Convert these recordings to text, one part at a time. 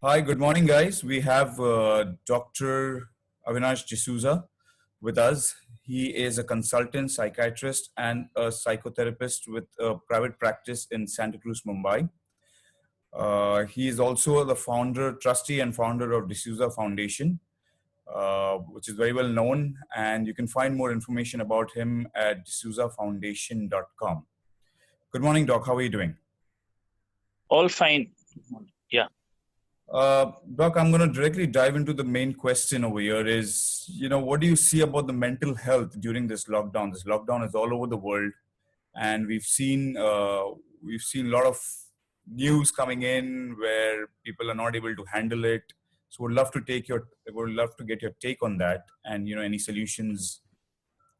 Hi, good morning, guys. We have Dr. Avinash D'Souza with us. He is a consultant psychiatrist and a psychotherapist with a private practice in Santa Cruz, Mumbai. He is also the founder, trustee, and founder of D'Souza Foundation, which is very well known. And you can find more information about him at d'souzafoundation.com. Good morning, Doc. How are you doing? All fine. Yeah. Doc, I'm going to directly dive into the main question over here is, what do you see about the mental health during this lockdown? This lockdown is all over the world, and we've seen a lot of news coming in where people are not able to handle it. So would love to get your take on that, and any solutions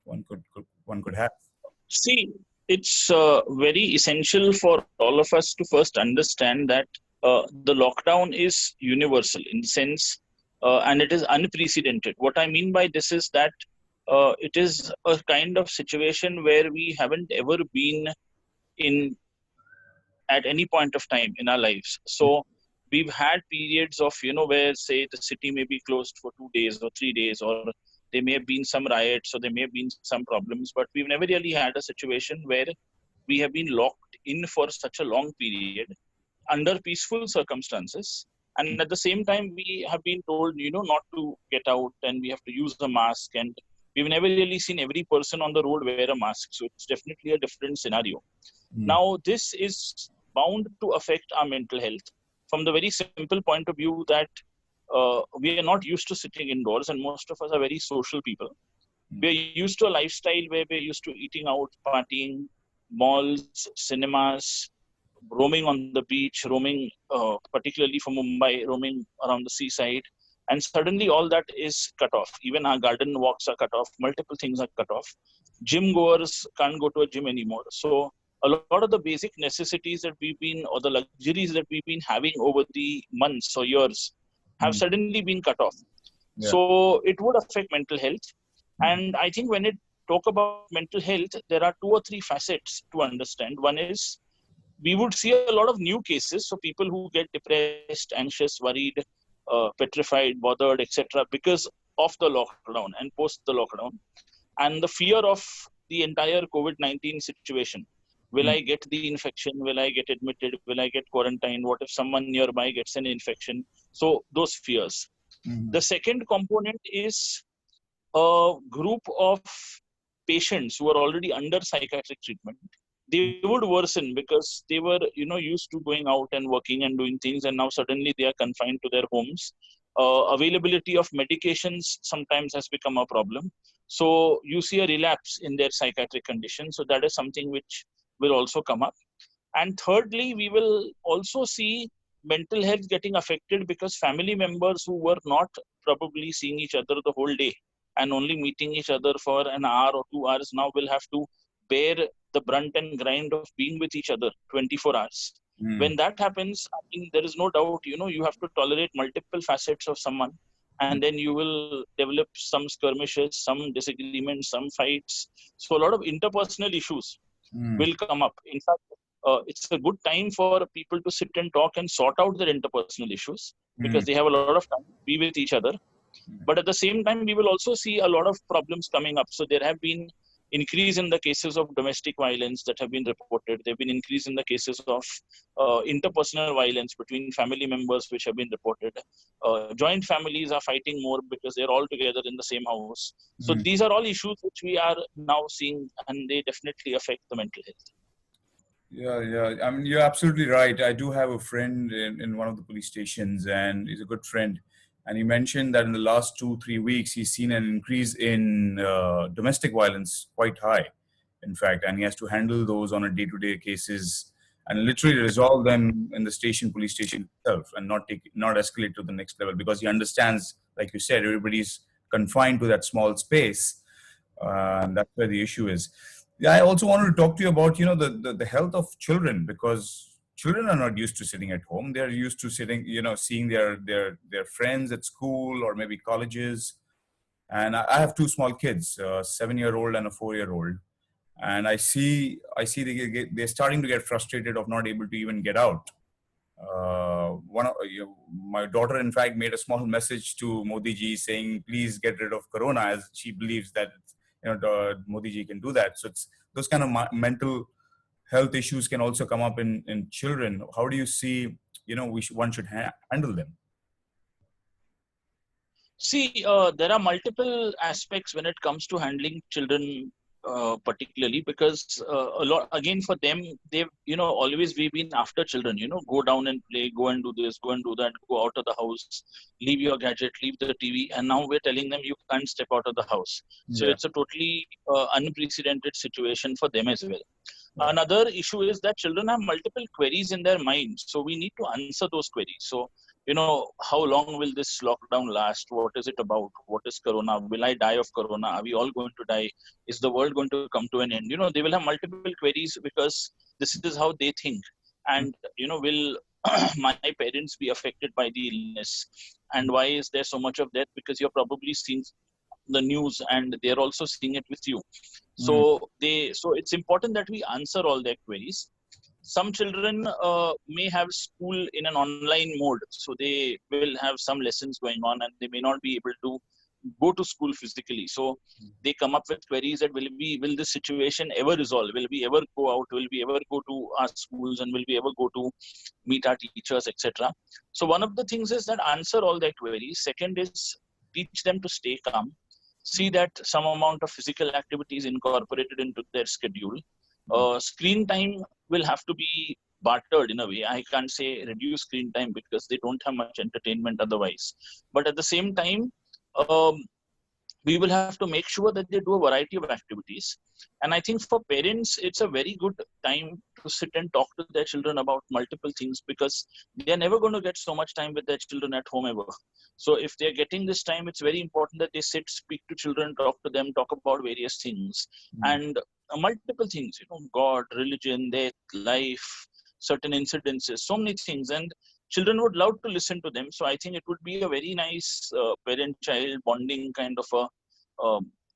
one could have. See, it's very essential for all of us to first understand that the lockdown is universal in the sense, and it is unprecedented. What I mean by this is that it is a kind of situation where we haven't ever been in at any point of time in our lives. So we've had periods of, where say the city may be closed for 2 days or 3 days, or there may have been some riots, or there may have been some problems, but we've never really had a situation where we have been locked in for such a long period under peaceful circumstances. And at the same time, we have been told, not to get out and we have to use a mask. And we've never really seen every person on the road wear a mask. So it's definitely a different scenario. Now, this is bound to affect our mental health from the very simple point of view that we are not used to sitting indoors, and most of us are very social people. We're used to a lifestyle where we're used to eating out, partying, malls, cinemas, roaming on the beach, roaming, particularly from Mumbai, roaming around the seaside. And suddenly all that is cut off. Even our garden walks are cut off. Multiple things are cut off. Gym goers can't go to a gym anymore. So a lot of the basic necessities that or the luxuries that we've been having over the months or years have suddenly been cut off. Yeah. So it would affect mental health. And I think when it talk about mental health, there are 2 or 3 facets to understand. One is we would see a lot of new cases. So people who get depressed, anxious, worried, petrified, bothered, etc. because of the lockdown and post the lockdown. And the fear of the entire COVID-19 situation. Will I get the infection? Will I get admitted? Will I get quarantined? What if someone nearby gets an infection? So those fears. The second component is a group of patients who are already under psychiatric treatment. They would worsen because they were, used to going out and working and doing things, and now suddenly they are confined to their homes. Availability of medications sometimes has become a problem. So you see a relapse in their psychiatric condition. So that is something which will also come up. And thirdly, we will also see mental health getting affected because family members who were not probably seeing each other the whole day and only meeting each other for an hour or 2 hours now will have to bear the brunt and grind of being with each other 24 hours. When that happens, I mean, there is no doubt, you have to tolerate multiple facets of someone, and then you will develop some skirmishes, some disagreements, some fights. So a lot of interpersonal issues will come up. In fact, it's a good time for people to sit and talk and sort out their interpersonal issues because they have a lot of time to be with each other. But at the same time, we will also see a lot of problems coming up. So there have been increase in the cases of domestic violence that have been reported. There have been increase in the cases of interpersonal violence between family members, which have been reported. Joint families are fighting more because they're all together in the same house. So these are all issues which we are now seeing, and they definitely affect the mental health. Yeah. I mean, you're absolutely right. I do have a friend in one of the police stations, and he's a good friend. And he mentioned that in the last 2-3 weeks, he's seen an increase in domestic violence quite high, in fact. And he has to handle those on a day-to-day cases and literally resolve them in the police station itself, and not escalate to the next level, because he understands, like you said, everybody's confined to that small space, and that's where the issue is. Yeah, I also wanted to talk to you about, the health of children, because children are not used to sitting at home. They're used to sitting, seeing their friends at school or maybe colleges. And I have 2 small kids, a 7-year-old and a 4-year-old. And I see they're starting to get frustrated of not able to even get out. My daughter, in fact, made a small message to Modi ji saying, "Please get rid of Corona," as she believes that Modi ji can do that. So it's those kind of mental health issues can also come up in children. How do you see, one should handle them? See, there are multiple aspects when it comes to handling children, particularly because a lot again for them, they've always we've been after children. Go down and play, go and do this, go and do that, go out of the house, leave your gadget, leave the TV, and now we're telling them you can't step out of the house. So Yeah. it's a totally unprecedented situation for them as well. Yeah. Another issue is that children have multiple queries in their minds, so we need to answer those queries. So, how long will this lockdown last? What is it about? What is Corona? Will I die of Corona? Are we all going to die? Is the world going to come to an end? They will have multiple queries because this is how they think. And, will my parents be affected by the illness? And why is there so much of death? Because you're probably seeing the news and they're also seeing it with you. So it's important that we answer all their queries. Some children may have school in an online mode, so they will have some lessons going on and they may not be able to go to school physically. So they come up with queries that will this situation ever resolve? Will we ever go out? Will we ever go to our schools and will we ever go to meet our teachers, etc.? So one of the things is that answer all their queries. Second is teach them to stay calm. See that some amount of physical activity is incorporated into their schedule. Screen time will have to be bartered in a way. I can't say reduce screen time because they don't have much entertainment otherwise. But at the same time, um, we will have to make sure that they do a variety of activities. And I think for parents, it's a very good time to sit and talk to their children about multiple things because they are never going to get so much time with their children at home ever. So if they're getting this time, it's very important that they sit, speak to children, talk to them, talk about various things and multiple things, God, religion, death, life, certain incidences, so many things. And children would love to listen to them. So I think it would be a very nice parent-child bonding kind of a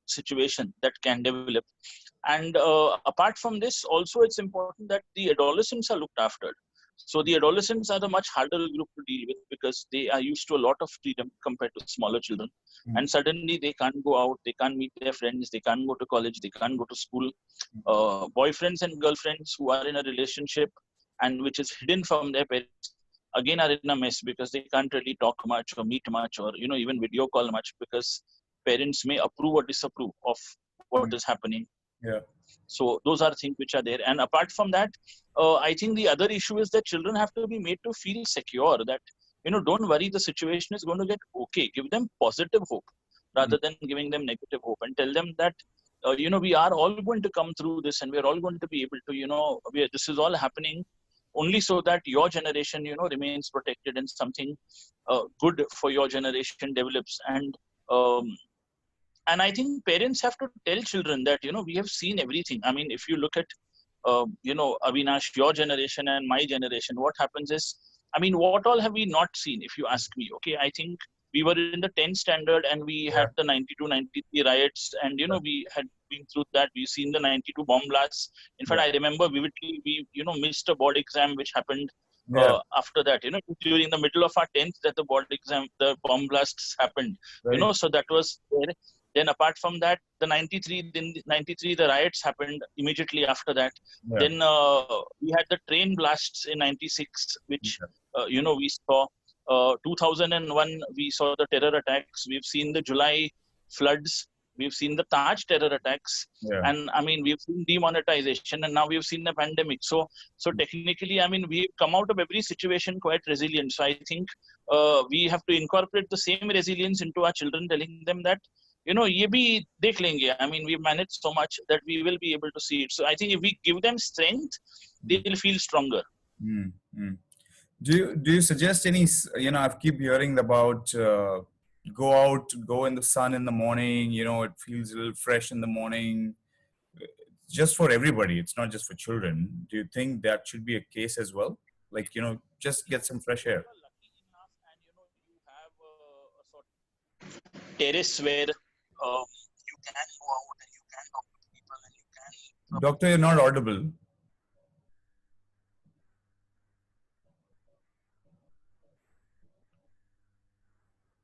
situation that can develop. And apart from this, also it's important that the adolescents are looked after. So the adolescents are the much harder group to deal with because they are used to a lot of freedom compared to smaller children. And suddenly they can't go out, they can't meet their friends, they can't go to college, they can't go to school. Boyfriends and girlfriends who are in a relationship and which is hidden from their parents again are in a mess because they can't really talk much or meet much or even video call much because parents may approve or disapprove of what is happening. Yeah. So those are things which are there. And apart from that, I think the other issue is that children have to be made to feel secure that, don't worry, the situation is going to get okay. Give them positive hope rather than giving them negative hope and tell them that, we are all going to come through this and we're all going to be able to, this is all happening only so that your generation, remains protected and something good for your generation develops. And I think parents have to tell children that, we have seen everything. I mean, if you look at, Avinash, your generation and my generation, what happens is, I mean, what all have we not seen, if you ask me? Okay, I think we were in the 10th standard and we had the 92, 93 riots and, we had been through that. We've seen the 92 bomb blasts. In fact, I remember vividly, we, missed a board exam which happened after that, during the middle of our 10th that the board exam, the bomb blasts happened, so that was there. Then apart from that, the 93, the riots happened immediately after that. Then we had the train blasts in 96, which, we saw. 2001, we saw the terror attacks. We've seen the July floods. We've seen the Taj terror attacks. And I mean, we've seen demonetization and now we've seen the pandemic. So technically, I mean, we've come out of every situation quite resilient. So I think we have to incorporate the same resilience into our children, telling them that, ye bhi dekh lenge. I mean, we've managed so much that we will be able to see it. So I think if we give them strength, they will feel stronger. Do you suggest any, I keep hearing about go out, go in the sun in the morning, it feels a little fresh in the morning, just for everybody. It's not just for children. Do you think that should be a case as well? Like, just get some fresh air. You have a sort of terrace where you can go out and you can talk to people and you can. Doctor, you're not audible.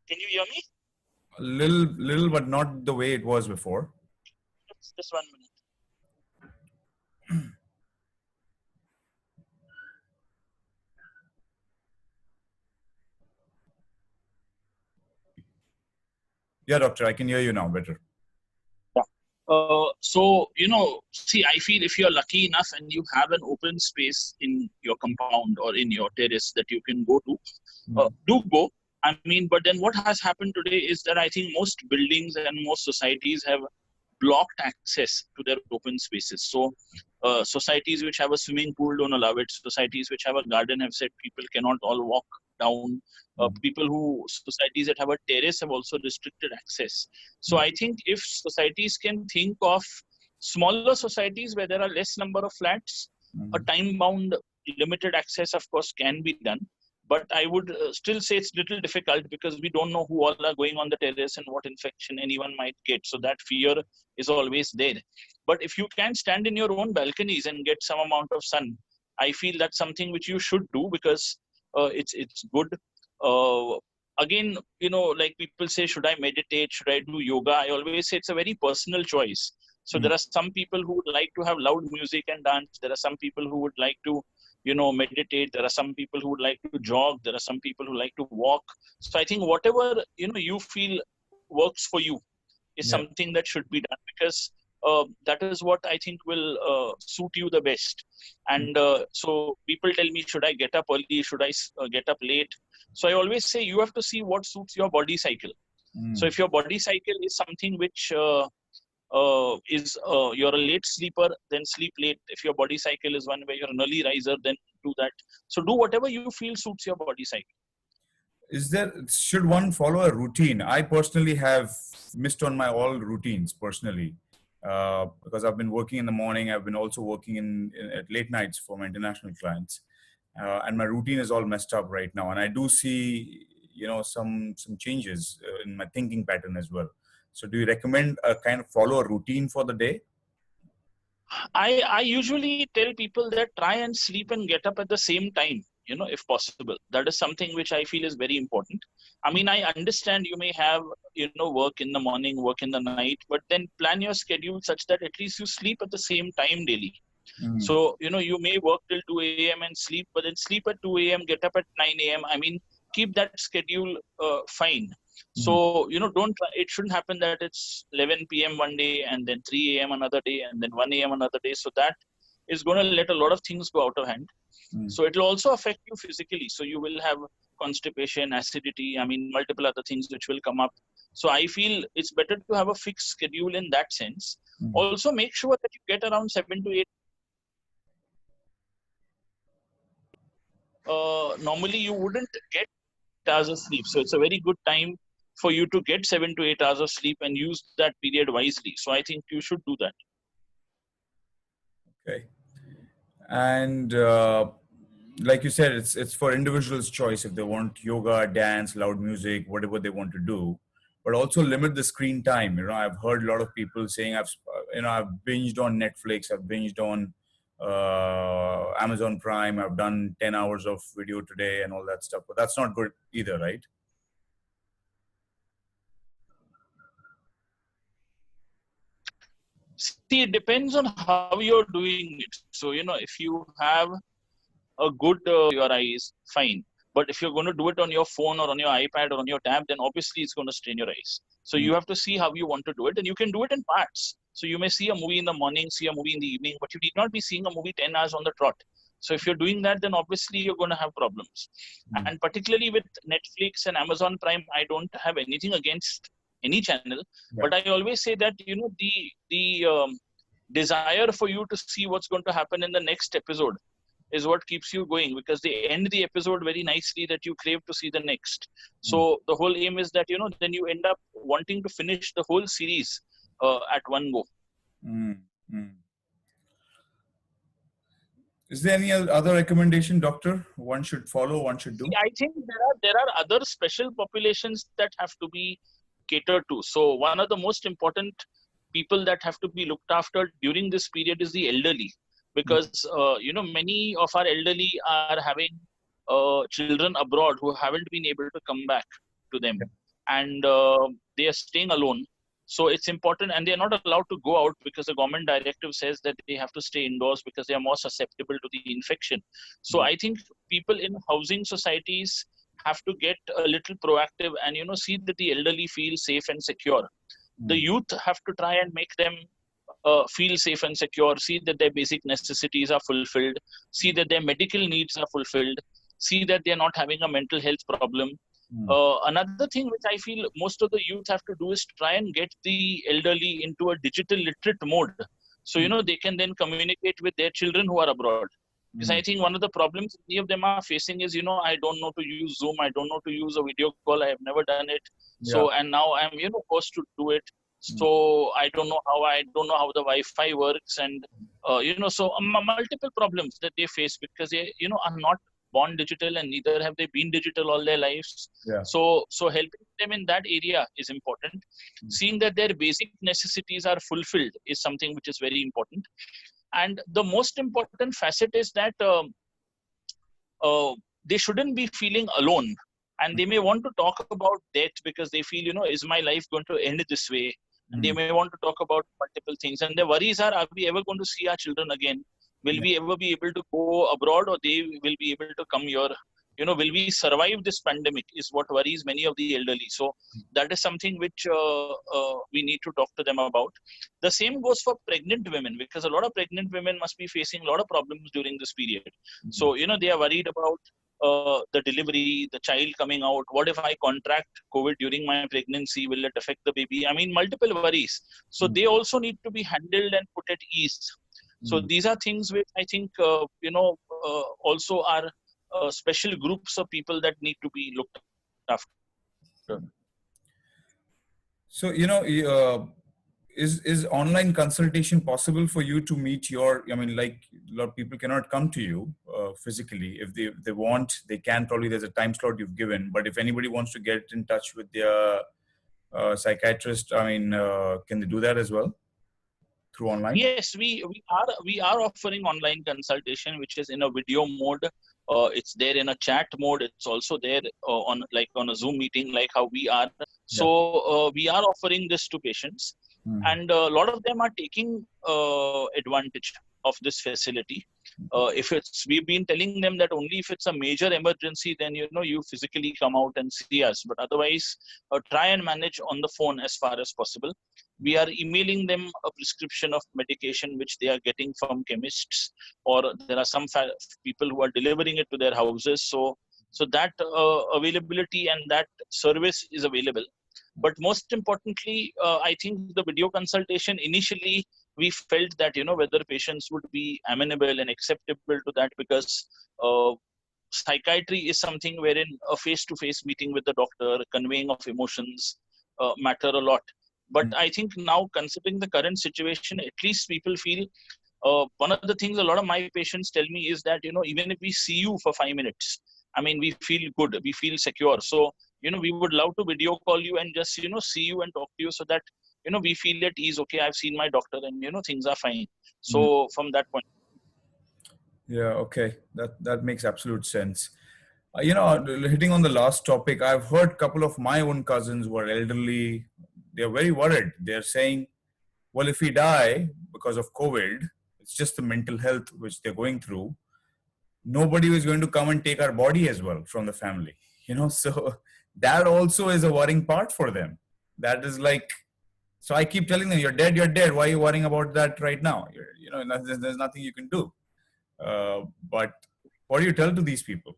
Can you hear me? A little, but not the way it was before. Just 1 minute. Yeah, doctor, I can hear you now better. So, see, I feel if you're lucky enough and you have an open space in your compound or in your terrace that you can go to, do go. I mean, but then what has happened today is that I think most buildings and most societies have blocked access to their open spaces. So, societies which have a swimming pool don't allow it. Societies which have a garden have said people cannot all walk down. Societies that have a terrace have also restricted access. So I think if societies can think of smaller societies where there are less number of flats, a time-bound limited access, of course, can be done. But I would still say it's little difficult because we don't know who all are going on the terrace and what infection anyone might get. So that fear is always there. But if you can stand in your own balconies and get some amount of sun, I feel that's something which you should do because it's good. Again, like people say, should I meditate? Should I do yoga? I always say it's a very personal choice. So there are some people who would like to have loud music and dance. There are some people who would like to meditate. There are some people who would like to jog. There are some people who like to walk. So I think whatever you feel works for you is something that should be done because that is what I think will suit you the best. And so people tell me, should I get up early? Should I get up late? So I always say you have to see what suits your body cycle. So if your body cycle is something which you're a late sleeper, then sleep late. If your body cycle is one where you're an early riser, then do that. So do whatever you feel suits your body cycle. Should one follow a routine? I personally have missed on my all routines personally because I've been working in the morning. I've been also working at late nights for my international clients, and my routine is all messed up right now. And I do see some changes in my thinking pattern as well. So do you recommend a kind of follow a routine for the day? I usually tell people that try and sleep and get up at the same time, if possible. That is something which I feel is very important. I mean, I understand you may have, work in the morning, work in the night, but then plan your schedule such that at least you sleep at the same time daily. So, you may work till 2 a.m. and sleep, but then sleep at 2 a.m., get up at 9 a.m. I mean, keep that schedule fine. So, it shouldn't happen that it's 11 p.m. one day and then 3 a.m. another day and then 1 a.m. another day. So that is going to let a lot of things go out of hand. So it will also affect you physically. So you will have constipation, acidity, I mean, multiple other things which will come up. So I feel it's better to have a fixed schedule in that sense. Also make sure that you get around 7 to 8. Normally you wouldn't get hours of sleep. So it's a very good time for you to get 7 to 8 hours of sleep and use that period wisely. So I think you should do that. Okay. And like you said, it's for individuals' choice if they want yoga, dance, loud music, whatever they want to do. But also limit the screen time. I've heard a lot of people saying I've binged on Netflix, I've binged on Amazon Prime, I've done 10 hours of video today and all that stuff. But that's not good either, right? See, it depends on how you're doing it. So, if you have a good your eyes, fine. But if you're going to do it on your phone or on your iPad or on your tab, then obviously it's going to strain your eyes. So you have to see how you want to do it, and you can do it in parts. So you may see a movie in the morning, see a movie in the evening, but you need not be seeing a movie 10 hours on the trot. So if you're doing that, then obviously you're going to have problems. And particularly with Netflix and Amazon Prime, I don't have anything against any channel, but I always say that, the desire for you to see what's going to happen in the next episode is what keeps you going, because they end the episode very nicely that you crave to see the next. So the whole aim is that, then you end up wanting to finish the whole series at one go. Is there any other recommendation, doctor, one should follow, one should do? I think there are other special populations that have to be catered to. So one of the most important people that have to be looked after during this period is the elderly, because many of our elderly are having children abroad who haven't been able to come back to them. and they are staying alone. So it's important, and they're not allowed to go out because the government directive says that they have to stay indoors because they are more susceptible to the infection. So I think people in housing societies have to get a little proactive and, see that the elderly feel safe and secure. The youth have to try and make them feel safe and secure, see that their basic necessities are fulfilled, see that their medical needs are fulfilled, see that they're not having a mental health problem. Another thing which I feel most of the youth have to do is try and get the elderly into a digital literate mode. So, they can then communicate with their children who are abroad. Because I think one of the problems many of them are facing is, I don't know to use Zoom, I don't know to use a video call, I have never done it. So, and now I'm, forced to do it. So I don't know how the Wi-Fi works, and so multiple problems that they face because they are not born digital, and neither have they been digital all their lives. So helping them in that area is important. Seeing that their basic necessities are fulfilled is something which is very important. And the most important facet is that they shouldn't be feeling alone, and they may want to talk about death because they feel, is my life going to end this way? And they may want to talk about multiple things, and their worries are we ever going to see our children again? Will we ever be able to go abroad, or they will be able to come here? Will we survive this pandemic is what worries many of the elderly. So that is something which we need to talk to them about. The same goes for pregnant women, because a lot of pregnant women must be facing a lot of problems during this period. So, they are worried about the delivery, the child coming out. What if I contract COVID during my pregnancy? Will it affect the baby? I mean, multiple worries. So they also need to be handled and put at ease. So these are things which I think, also are special groups of people that need to be looked after. So, is online consultation possible for you to meet like a lot of people cannot come to you physically. If they want, they can. Probably there's a time slot you've given, but if anybody wants to get in touch with their psychiatrist, can they do that as well through online? Yes, we are offering online consultation, which is in a video mode. It's there in a chat mode. It's also there on a Zoom meeting, like how we are. So we are offering this to patients, and a lot of them are taking advantage of this facility. We've been telling them that only if it's a major emergency, then you physically come out and see us. But otherwise, try and manage on the phone as far as possible. We are emailing them a prescription of medication which they are getting from chemists, or there are some people who are delivering it to their houses. So that availability and that service is available. But most importantly, I think the video consultation, initially we felt that, whether patients would be amenable and acceptable to that, because psychiatry is something wherein a face-to-face meeting with the doctor, conveying of emotions matter a lot. But I think now, considering the current situation, at least people feel, one of the things a lot of my patients tell me is that, even if we see you for 5 minutes, we feel good, we feel secure. So, we would love to video call you and just, see you and talk to you, so that, we feel at ease. Okay, I've seen my doctor and, things are fine. So from that point. Yeah, okay. That makes absolute sense. Hitting on the last topic, I've heard a couple of my own cousins who are elderly. They're very worried. They're saying, well, if we die because of COVID, it's just the mental health which they're going through. Nobody is going to come and take our body as well from the family. So that also is a worrying part for them. That is like, so I keep telling them, you're dead. Why are you worrying about that right now? There's nothing you can do. But what do you tell to these people?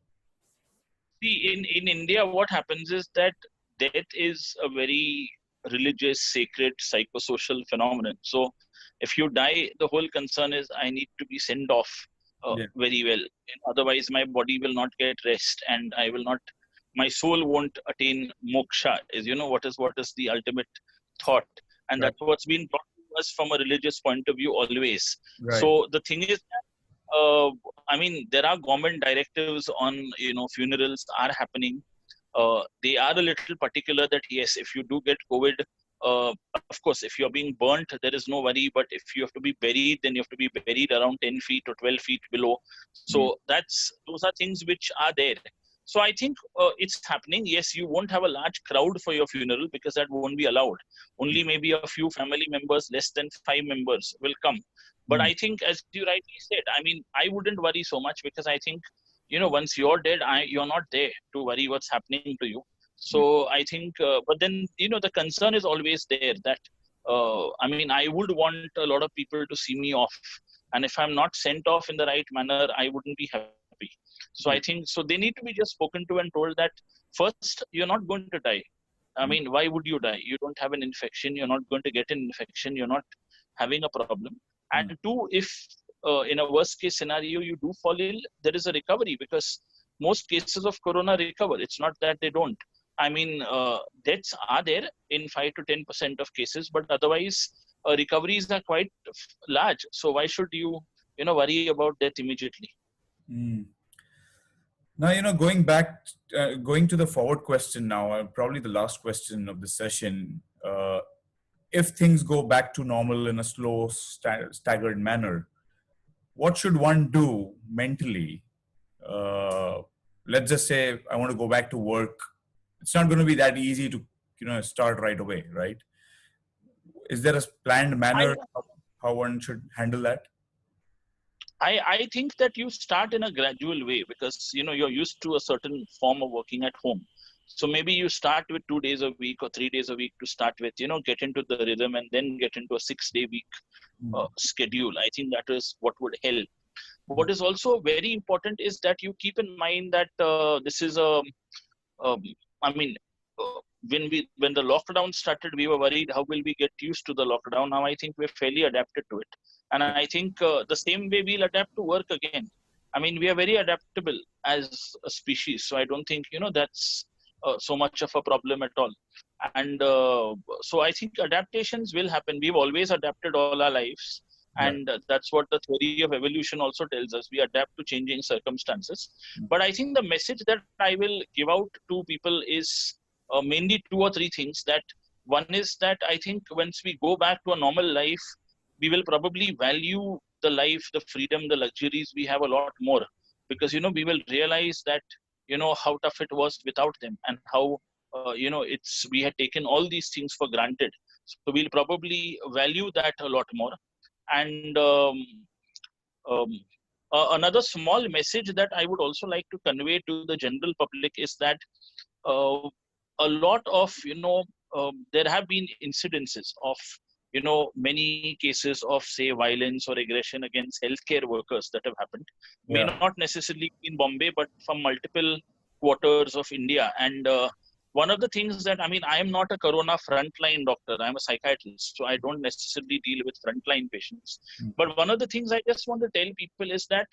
See, in India, what happens is that death is a very religious, sacred, psychosocial phenomenon. So if you die, the whole concern is I need to be sent off very well. Otherwise, my body will not get rest, and my soul won't attain moksha. What is the ultimate thought? And that's what's been brought to us from a religious point of view always. Right. So the thing is, there are government directives on, funerals are happening. They are a little particular that, yes, if you do get COVID, of course, if you're being burnt, there is no worry. But if you have to be buried, then you have to be buried around 10 feet or 12 feet below. So those are things which are there. So I think it's happening. Yes, you won't have a large crowd for your funeral because that won't be allowed. Only maybe a few family members, less than 5 members will come. But I think, as you rightly said, I mean, I wouldn't worry so much because I think, once you're dead, you're not there to worry what's happening to you. So I think, but then, the concern is always there that, I mean, I would want a lot of people to see me off. And if I'm not sent off in the right manner, I wouldn't be happy. So I think, so they need to be just spoken to and told that first, you're not going to die. I mean, why would you die? You don't have an infection. You're not going to get an infection. You're not having a problem. And two, if in a worst case scenario, you do fall ill, there is a recovery because most cases of corona recover. It's not that they don't. I mean, deaths are there in 5 to 10% of cases, but otherwise recoveries are quite large. So why should you, worry about death immediately? Now, going to the forward question now, probably the last question of the session. If things go back to normal in a slow, staggered manner, what should one do mentally? Let's just say I want to go back to work. It's not going to be that easy to, start right away, right? Is there a planned manner how one should handle that? I think that you start in a gradual way because, you're used to a certain form of working at home. So maybe you start with 2 days a week or 3 days a week to start with, get into the rhythm and then get into a 6-day week schedule. I think that is what would help. What is also very important is that you keep in mind that this is when the lockdown started, we were worried how will we get used to the lockdown. Now I think we're fairly adapted to it. And I think the same way we'll adapt to work again. I mean, we are very adaptable as a species. So I don't think, that's so much of a problem at all. And so I think adaptations will happen. We've always adapted all our lives. And that's what the theory of evolution also tells us. We adapt to changing circumstances. But I think the message that I will give out to people is mainly 2 or 3 things. That one is that I think once we go back to a normal life, we will probably value the life, the freedom, the luxuries we have a lot more. Because, we will realize that, how tough it was without them and how, we had taken all these things for granted. So we'll probably value that a lot more. And another small message that I would also like to convey to the general public is that a lot of, there have been incidences of, many cases of, say, violence or aggression against healthcare workers that have happened. May not necessarily in Bombay, but from multiple quarters of India. And one of the things that, I am not a corona frontline doctor. I'm a psychiatrist, so I don't necessarily deal with frontline patients. But one of the things I just want to tell people is that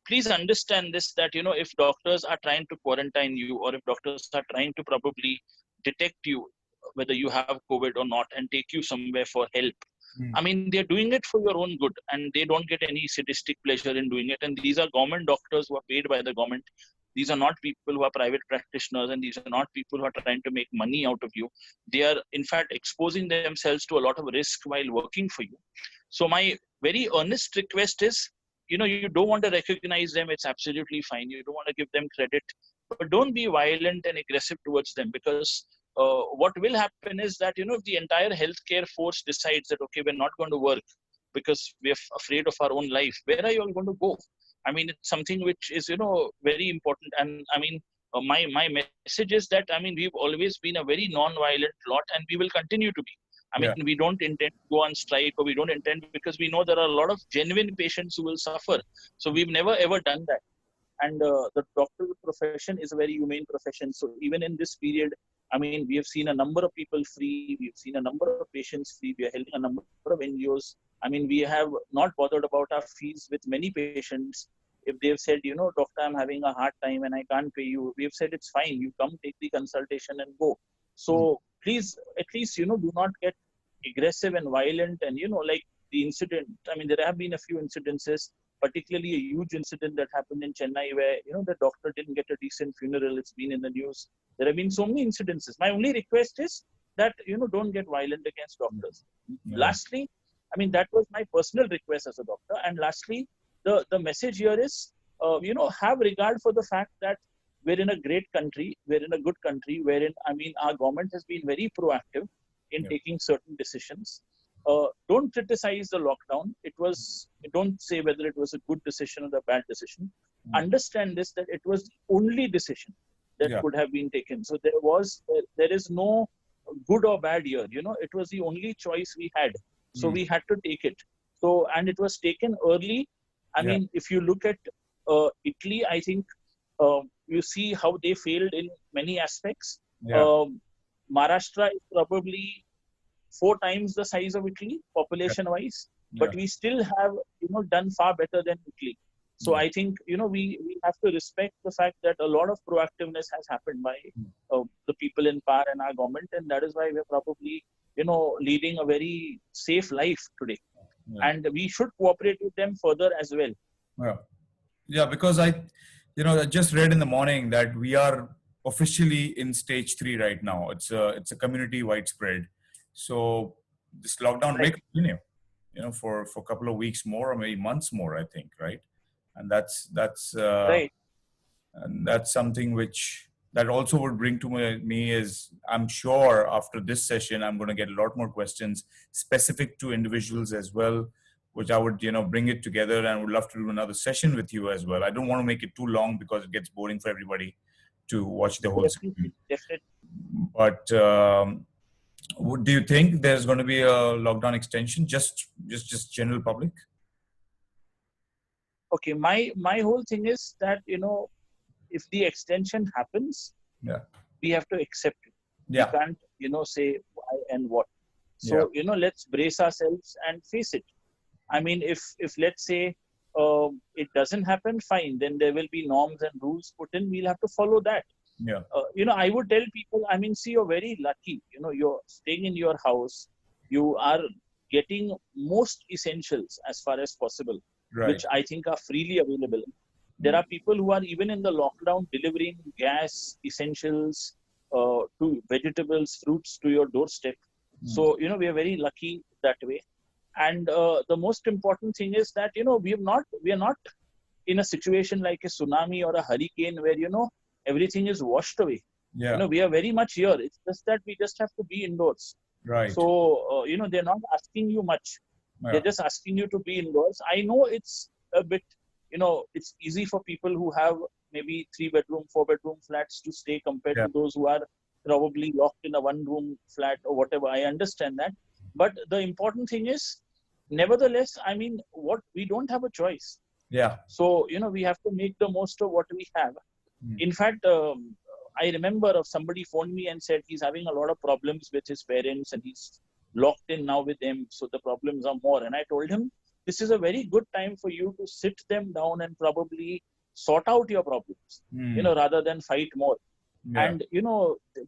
please understand this, that, if doctors are trying to quarantine you or if doctors are trying to probably detect you, whether you have COVID or not, and take you somewhere for help, they're doing it for your own good and they don't get any sadistic pleasure in doing it. And these are government doctors who are paid by the government. These are not people who are private practitioners, and these are not people who are trying to make money out of you. They are, in fact, exposing themselves to a lot of risk while working for you. So my very earnest request is, you don't want to recognize them. It's absolutely fine. You don't want to give them credit, but don't be violent and aggressive towards them, because what will happen is that, if the entire healthcare force decides that, okay, we're not going to work because we're afraid of our own life, where are you all going to go? It's something which is, very important. And my message is that, we've always been a very non-violent lot, and we will continue to be. We don't intend to go on strike, or we don't intend, because we know there are a lot of genuine patients who will suffer. So we've never ever done that. And the doctor profession is a very humane profession. So even in this period, we have seen a number of people free. We've seen a number of patients free. We are helping a number of NGOs. We have not bothered about our fees with many patients. If they've said, doctor, I'm having a hard time and I can't pay you, we've said, it's fine. You come, take the consultation and go. So please, at least, do not get aggressive and violent. And, like the incident, there have been a few incidences, particularly a huge incident that happened in Chennai where, the doctor didn't get a decent funeral. It's been in the news. There have been so many incidences. My only request is that, don't get violent against doctors. Lastly, that was my personal request as a doctor. And lastly, the message here is, have regard for the fact that we're in a great country. We're in a good country wherein, I mean, our government has been very proactive in taking certain decisions. Don't criticize the lockdown. Don't say whether it was a good decision or a bad decision. Understand this, that it was the only decision that could have been taken. So there is no good or bad here. It was the only choice we had. So we had to take it. So, and it was taken early. I mean, if you look at Italy, I think you see how they failed in many aspects. Maharashtra is probably 4 times the size of Italy, population-wise, but we still have, done far better than Italy. So I think, we have to respect the fact that a lot of proactiveness has happened by the people in power and our government, and that is why we're probably, leading a very safe life today. And we should cooperate with them further as well. Yeah, because I just read in the morning that we are officially in stage 3 right now. It's a community widespread. So this lockdown may continue, for a couple of weeks more or maybe months more, I think, right? And that's right. And that's something which that also would bring to me is, I'm sure after this session, I'm going to get a lot more questions specific to individuals as well, which I would, bring it together, and would love to do another session with you as well. I don't want to make it too long because it gets boring for everybody to watch the whole session. Definitely. But do you think there's going to be a lockdown extension, just general public? Okay, my whole thing is that, if the extension happens, we have to accept it. We can't, say why and what. So, let's brace ourselves and face it. I mean, if let's say it doesn't happen, fine, then there will be norms and rules put in. We'll have to follow that. I would tell people, I mean, see, you're very lucky. You're staying in your house. You are getting most essentials as far as possible, which I think are freely available. There are people who are even in the lockdown delivering gas, essentials, to vegetables, fruits to your doorstep. So, we are very lucky that way. And the most important thing is that, we are not in a situation like a tsunami or a hurricane where, everything is washed away. We are very much here. It's just that we just have to be indoors. Right. So, they're not asking you much. They're just asking you to be indoors. I know it's a bit, it's easy for people who have maybe 3-bedroom, 4-bedroom flats to stay compared to those who are probably locked in a 1-room flat or whatever. I understand that. But the important thing is, nevertheless, I mean, we don't have a choice. So, we have to make the most of what we have. In fact, I remember somebody phoned me and said he's having a lot of problems with his parents and he's locked in now with them. So the problems are more. And I told him, this is a very good time for you to sit them down and probably sort out your problems, rather than fight more. And,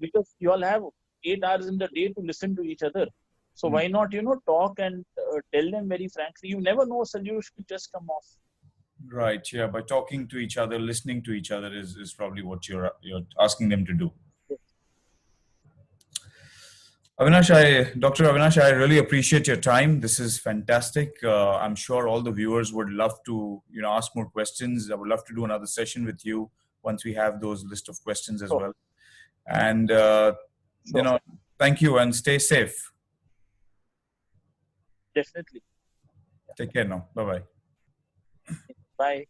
because you all have 8 hours in the day to listen to each other. So why not, talk and tell them very frankly. You never know, a solution will just come off. Right. Yeah. By talking to each other, listening to each other is probably what you're asking them to do. Dr. Avinash, I really appreciate your time. This is fantastic. I'm sure all the viewers would love to, ask more questions. I would love to do another session with you once we have those list of questions as well. And, thank you and stay safe. Definitely. Take care now. Bye-bye. Bye.